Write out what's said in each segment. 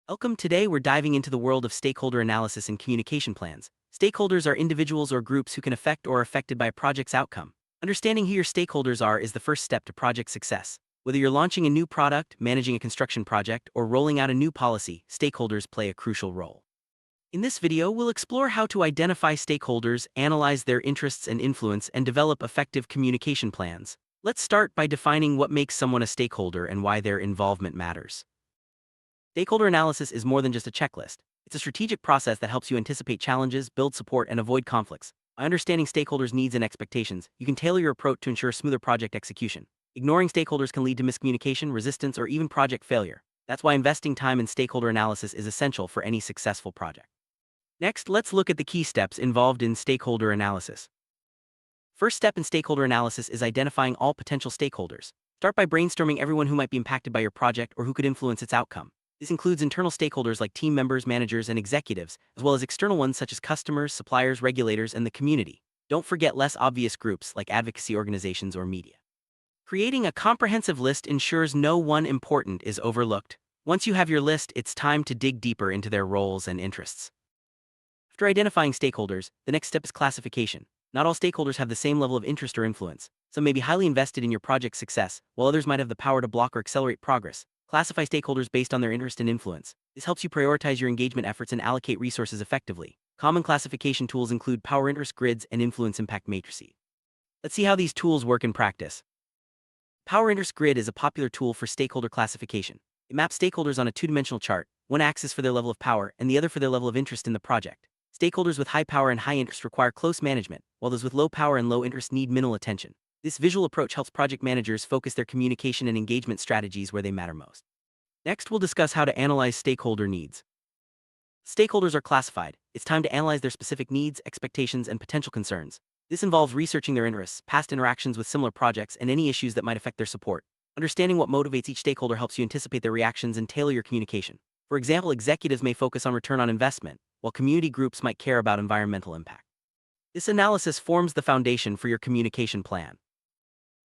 Welcome. Today we're diving into the world of stakeholder analysis and communication plans. Stakeholders are individuals or groups who can affect or are affected by a project's outcome. Understanding who your stakeholders are is the first step to project success. Whether you're launching a new product, managing a construction project, or rolling out a new policy, stakeholders play a crucial role. In this video, we'll explore how to identify stakeholders, analyze their interests and influence, and develop effective communication plans. Let's start by defining what makes someone a stakeholder and why their involvement matters. Stakeholder analysis is more than just a checklist. It's a strategic process that helps you anticipate challenges, build support, and avoid conflicts. By understanding stakeholders' needs and expectations, you can tailor your approach to ensure smoother project execution. Ignoring stakeholders can lead to miscommunication, resistance, or even project failure. That's why investing time in stakeholder analysis is essential for any successful project. Next, let's look at the key steps involved in stakeholder analysis. First step in stakeholder analysis is identifying all potential stakeholders. Start by brainstorming everyone who might be impacted by your project or who could influence its outcome. This includes internal stakeholders like team members, managers, and executives, as well as external ones such as customers, suppliers, regulators, and the community. Don't forget less obvious groups like advocacy organizations or media. Creating a comprehensive list ensures no one important is overlooked. Once you have your list, it's time to dig deeper into their roles and interests. After identifying stakeholders, the next step is classification. Not all stakeholders have the same level of interest or influence. Some may be highly invested in your project's success, while others might have the power to block or accelerate progress. Classify stakeholders based on their interest and influence. This helps you prioritize your engagement efforts and allocate resources effectively. Common classification tools include power interest grids and influence impact matrices. Let's see how these tools work in practice. Power interest grid is a popular tool for stakeholder classification. It maps stakeholders on a two-dimensional chart, one axis for their level of power and the other for their level of interest in the project. Stakeholders with high power and high interest require close management, while those with low power and low interest need minimal attention. This visual approach helps project managers focus their communication and engagement strategies where they matter most. Next, we'll discuss how to analyze stakeholder needs. Stakeholders are classified. It's time to analyze their specific needs, expectations, and potential concerns. This involves researching their interests, past interactions with similar projects, and any issues that might affect their support. Understanding what motivates each stakeholder helps you anticipate their reactions and tailor your communication. For example, executives may focus on return on investment, while community groups might care about environmental impact. This analysis forms the foundation for your communication plan.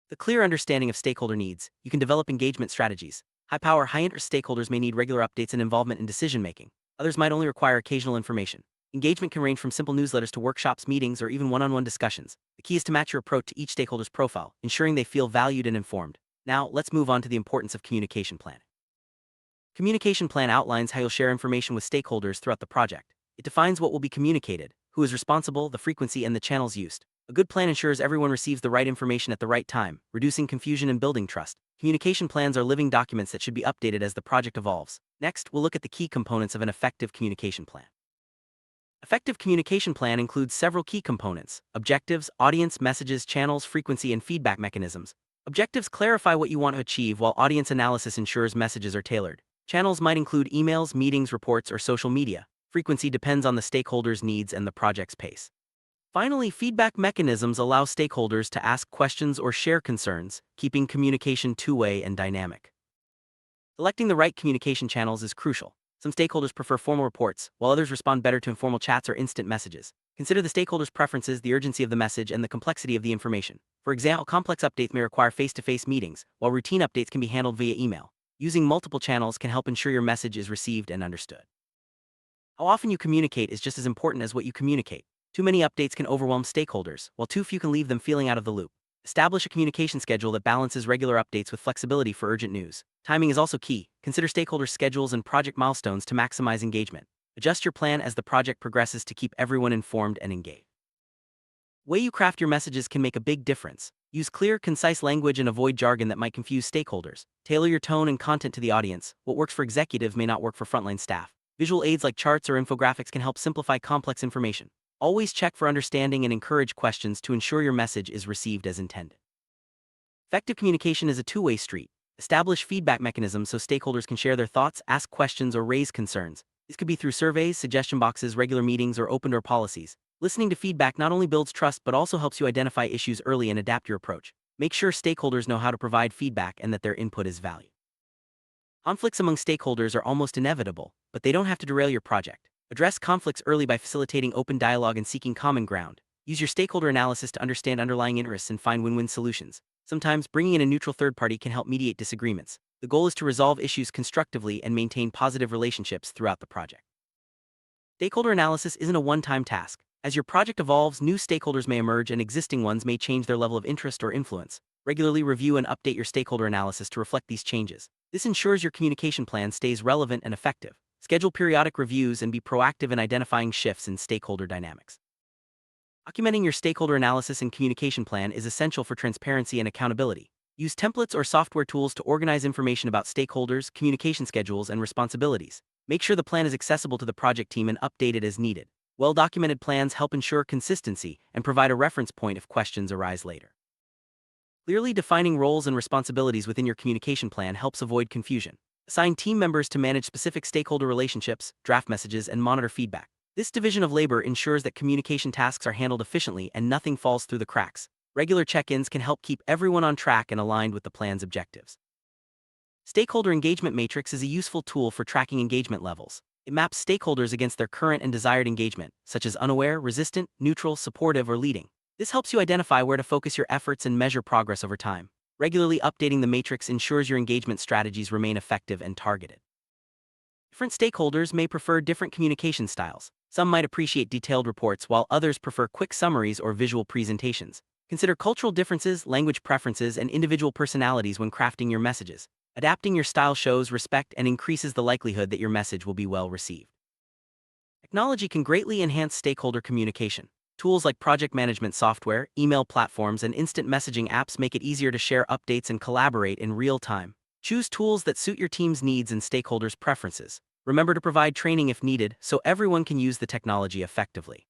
With a clear understanding of stakeholder needs, you can develop engagement strategies. High-power, high-interest stakeholders may need regular updates and involvement in decision-making. Others might only require occasional information. Engagement can range from simple newsletters to workshops, meetings, or even one-on-one discussions. The key is to match your approach to each stakeholder's profile, ensuring they feel valued and informed. Now, let's move on to the importance of communication planning. Communication plan outlines how you'll share information with stakeholders throughout the project. It defines what will be communicated, who is responsible, the frequency, and the channels used. A good plan ensures everyone receives the right information at the right time, reducing confusion and building trust. Communication plans are living documents that should be updated as the project evolves. Next, we'll look at the key components of an effective communication plan. Effective communication plan includes several key components: objectives, audience, messages, channels, frequency, and feedback mechanisms. Objectives clarify what you want to achieve, while audience analysis ensures messages are tailored. Channels might include emails, meetings, reports, or social media. Frequency depends on the stakeholders' needs and the project's pace. Finally, feedback mechanisms allow stakeholders to ask questions or share concerns, keeping communication two-way and dynamic. Selecting the right communication channels is crucial. Some stakeholders prefer formal reports, while others respond better to informal chats or instant messages. Consider the stakeholders' preferences, the urgency of the message, and the complexity of the information. For example, complex updates may require face-to-face meetings, while routine updates can be handled via email. Using multiple channels can help ensure your message is received and understood. How often you communicate is just as important as what you communicate. Too many updates can overwhelm stakeholders, while too few can leave them feeling out of the loop. Establish a communication schedule that balances regular updates with flexibility for urgent news. Timing is also key. Consider stakeholder schedules and project milestones to maximize engagement. Adjust your plan as the project progresses to keep everyone informed and engaged. The way you craft your messages can make a big difference. Use clear, concise language and avoid jargon that might confuse stakeholders. Tailor your tone and content to the audience. What works for executives may not work for frontline staff. Visual aids like charts or infographics can help simplify complex information. Always check for understanding and encourage questions to ensure your message is received as intended. Effective communication is a two-way street. Establish feedback mechanisms so stakeholders can share their thoughts, ask questions, or raise concerns. This could be through surveys, suggestion boxes, regular meetings, or open-door policies. Listening to feedback not only builds trust but also helps you identify issues early and adapt your approach. Make sure stakeholders know how to provide feedback and that their input is valued. Conflicts among stakeholders are almost inevitable, but they don't have to derail your project. Address conflicts early by facilitating open dialogue and seeking common ground. Use your stakeholder analysis to understand underlying interests and find win-win solutions. Sometimes, bringing in a neutral third party can help mediate disagreements. The goal is to resolve issues constructively and maintain positive relationships throughout the project. Stakeholder analysis isn't a one-time task. As your project evolves, new stakeholders may emerge and existing ones may change their level of interest or influence. Regularly review and update your stakeholder analysis to reflect these changes. This ensures your communication plan stays relevant and effective. Schedule periodic reviews and be proactive in identifying shifts in stakeholder dynamics. Documenting your stakeholder analysis and communication plan is essential for transparency and accountability. Use templates or software tools to organize information about stakeholders, communication schedules, and responsibilities. Make sure the plan is accessible to the project team and updated as needed. Well-documented plans help ensure consistency and provide a reference point if questions arise later. Clearly defining roles and responsibilities within your communication plan helps avoid confusion. Assign team members to manage specific stakeholder relationships, draft messages, and monitor feedback. This division of labor ensures that communication tasks are handled efficiently and nothing falls through the cracks. Regular check-ins can help keep everyone on track and aligned with the plan's objectives. Stakeholder Engagement Matrix is a useful tool for tracking engagement levels. It maps stakeholders against their current and desired engagement, such as unaware, resistant, neutral, supportive, or leading. This helps you identify where to focus your efforts and measure progress over time. Regularly updating the matrix ensures your engagement strategies remain effective and targeted. Different stakeholders may prefer different communication styles. Some might appreciate detailed reports while others prefer quick summaries or visual presentations. Consider cultural differences, language preferences, and individual personalities when crafting your messages. Adapting your style shows respect and increases the likelihood that your message will be well received. Technology can greatly enhance stakeholder communication. Tools like project management software, email platforms, and instant messaging apps make it easier to share updates and collaborate in real time. Choose tools that suit your team's needs and stakeholders' preferences. Remember to provide training if needed so everyone can use the technology effectively.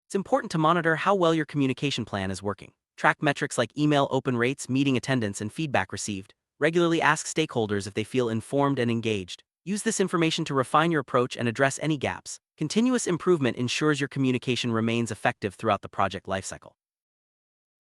It's important to monitor how well your communication plan is working. Track metrics like email open rates, meeting attendance, and feedback received. Regularly ask stakeholders if they feel informed and engaged. Use this information to refine your approach and address any gaps. Continuous improvement ensures your communication remains effective throughout the project lifecycle.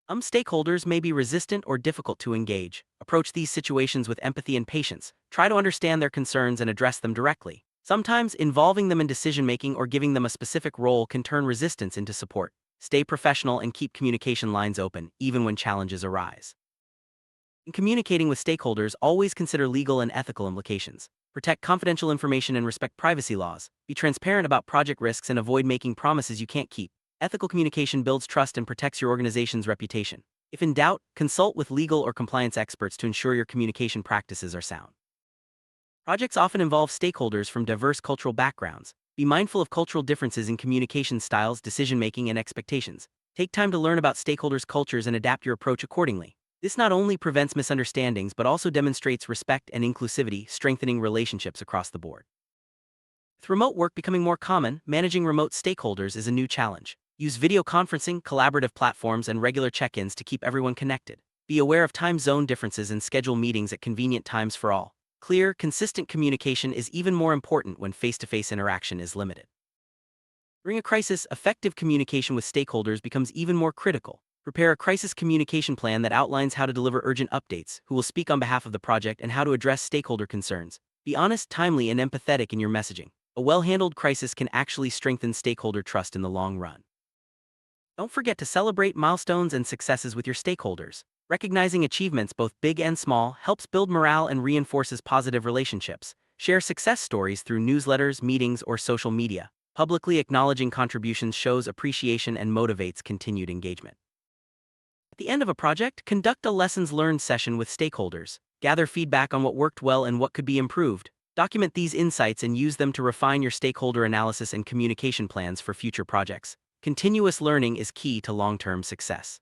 Some stakeholders may be resistant or difficult to engage. Approach these situations with empathy and patience. Try to understand their concerns and address them directly. Sometimes, involving them in decision-making or giving them a specific role can turn resistance into support. Stay professional and keep communication lines open, even when challenges arise. In communicating with stakeholders, always consider legal and ethical implications. Protect confidential information and respect privacy laws. Be transparent about project risks and avoid making promises you can't keep. Ethical communication builds trust and protects your organization's reputation. If in doubt, consult with legal or compliance experts to ensure your communication practices are sound. Projects often involve stakeholders from diverse cultural backgrounds. Be mindful of cultural differences in communication styles, decision-making, and expectations. Take time to learn about stakeholders' cultures and adapt your approach accordingly. This not only prevents misunderstandings but also demonstrates respect and inclusivity, strengthening relationships across the board. With remote work becoming more common, managing remote stakeholders is a new challenge. Use video conferencing, collaborative platforms, and regular check-ins to keep everyone connected. Be aware of time zone differences and schedule meetings at convenient times for all. Clear, consistent communication is even more important when face-to-face interaction is limited. During a crisis, effective communication with stakeholders becomes even more critical. Prepare a crisis communication plan that outlines how to deliver urgent updates, who will speak on behalf of the project, and how to address stakeholder concerns. Be honest, timely, and empathetic in your messaging. A well-handled crisis can actually strengthen stakeholder trust in the long run. Don't forget to celebrate milestones and successes with your stakeholders. Recognizing achievements, both big and small, helps build morale and reinforces positive relationships. Share success stories through newsletters, meetings, or social media. Publicly acknowledging contributions shows appreciation and motivates continued engagement. At the end of a project, conduct a lessons learned session with stakeholders. Gather feedback on what worked well and what could be improved. Document these insights and use them to refine your stakeholder analysis and communication plans for future projects. Continuous learning is key to long-term success.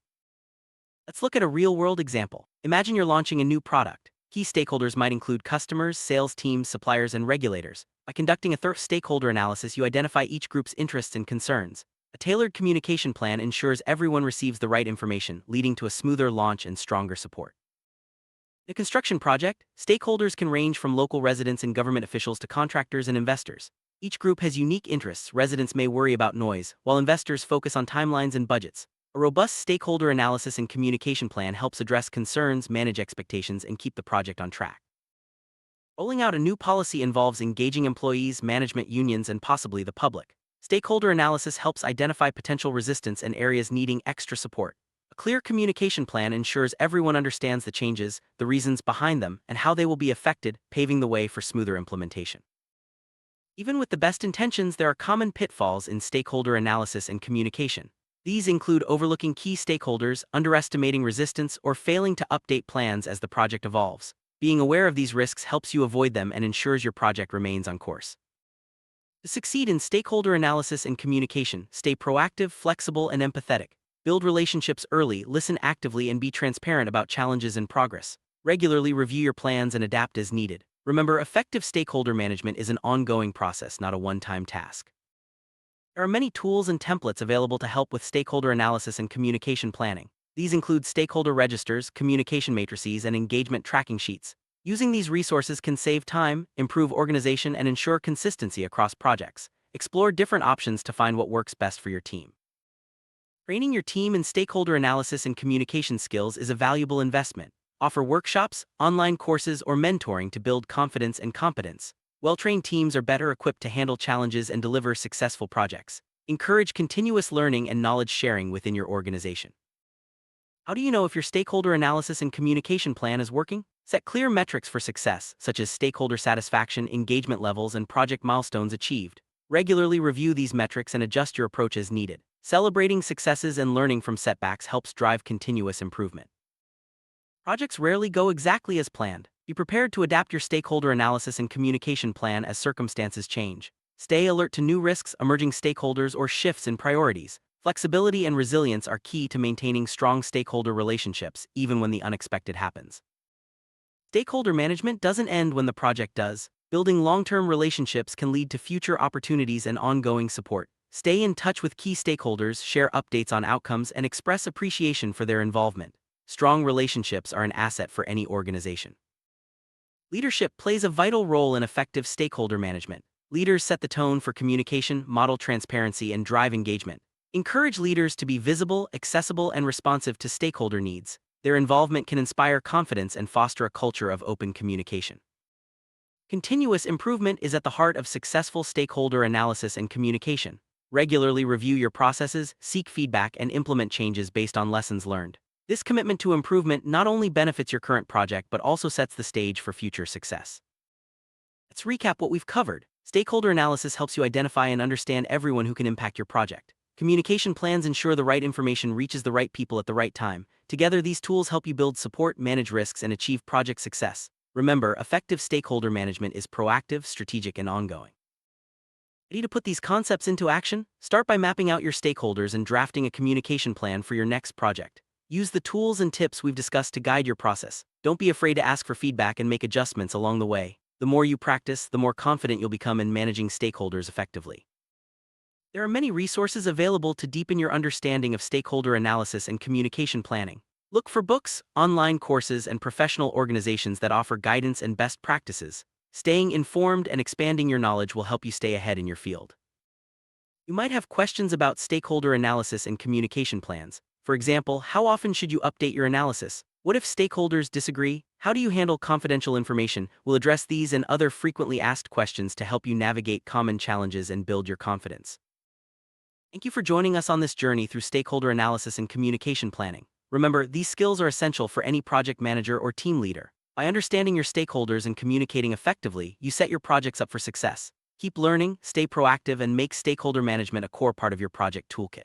Let's look at a real-world example. Imagine you're launching a new product. Key stakeholders might include customers, sales teams, suppliers, and regulators. By conducting a thorough stakeholder analysis, you identify each group's interests and concerns. A tailored communication plan ensures everyone receives the right information, leading to a smoother launch and stronger support. In a construction project, stakeholders can range from local residents and government officials to contractors and investors. Each group has unique interests. Residents may worry about noise, while investors focus on timelines and budgets. A robust stakeholder analysis and communication plan helps address concerns, manage expectations, and keep the project on track. Rolling out a new policy involves engaging employees, management unions, and possibly the public. Stakeholder analysis helps identify potential resistance and areas needing extra support. A clear communication plan ensures everyone understands the changes, the reasons behind them, and how they will be affected, paving the way for smoother implementation. Even with the best intentions, there are common pitfalls in stakeholder analysis and communication. These include overlooking key stakeholders, underestimating resistance, or failing to update plans as the project evolves. Being aware of these risks helps you avoid them and ensures your project remains on course. To succeed in stakeholder analysis and communication, stay proactive, flexible, and empathetic. Build relationships early, listen actively, and be transparent about challenges and progress. Regularly review your plans and adapt as needed. Remember, effective stakeholder management is an ongoing process, not a one-time task. There are many tools and templates available to help with stakeholder analysis and communication planning. These include stakeholder registers, communication matrices, and engagement tracking sheets. Using these resources can save time, improve organization, and ensure consistency across projects. Explore different options to find what works best for your team. Training your team in stakeholder analysis and communication skills is a valuable investment. Offer workshops, online courses, or mentoring to build confidence and competence. Well-trained teams are better equipped to handle challenges and deliver successful projects. Encourage continuous learning and knowledge sharing within your organization. How do you know if your stakeholder analysis and communication plan is working? Set clear metrics for success, such as stakeholder satisfaction, engagement levels, and project milestones achieved. Regularly review these metrics and adjust your approach as needed. Celebrating successes and learning from setbacks helps drive continuous improvement. Projects rarely go exactly as planned. Be prepared to adapt your stakeholder analysis and communication plan as circumstances change. Stay alert to new risks, emerging stakeholders, or shifts in priorities. Flexibility and resilience are key to maintaining strong stakeholder relationships, even when the unexpected happens. Stakeholder management doesn't end when the project does. Building long-term relationships can lead to future opportunities and ongoing support. Stay in touch with key stakeholders, share updates on outcomes, and express appreciation for their involvement. Strong relationships are an asset for any organization. Leadership plays a vital role in effective stakeholder management. Leaders set the tone for communication, model transparency, and drive engagement. Encourage leaders to be visible, accessible, and responsive to stakeholder needs. Their involvement can inspire confidence and foster a culture of open communication. Continuous improvement is at the heart of successful stakeholder analysis and communication. Regularly review your processes, seek feedback, and implement changes based on lessons learned. This commitment to improvement not only benefits your current project but also sets the stage for future success. Let's recap what we've covered. Stakeholder analysis helps you identify and understand everyone who can impact your project. Communication plans ensure the right information reaches the right people at the right time. Together, these tools help you build support, manage risks, and achieve project success. Remember, effective stakeholder management is proactive, strategic, and ongoing. Ready to put these concepts into action? Start by mapping out your stakeholders and drafting a communication plan for your next project. Use the tools and tips we've discussed to guide your process. Don't be afraid to ask for feedback and make adjustments along the way. The more you practice, the more confident you'll become in managing stakeholders effectively. There are many resources available to deepen your understanding of stakeholder analysis and communication planning. Look for books, online courses, and professional organizations that offer guidance and best practices. Staying informed and expanding your knowledge will help you stay ahead in your field. You might have questions about stakeholder analysis and communication plans. For example, how often should you update your analysis? What if stakeholders disagree? How do you handle confidential information? We'll address these and other frequently asked questions to help you navigate common challenges and build your confidence. Thank you for joining us on this journey through stakeholder analysis and communication planning. Remember, these skills are essential for any project manager or team leader. By understanding your stakeholders and communicating effectively, you set your projects up for success. Keep learning, stay proactive, and make stakeholder management a core part of your project toolkit.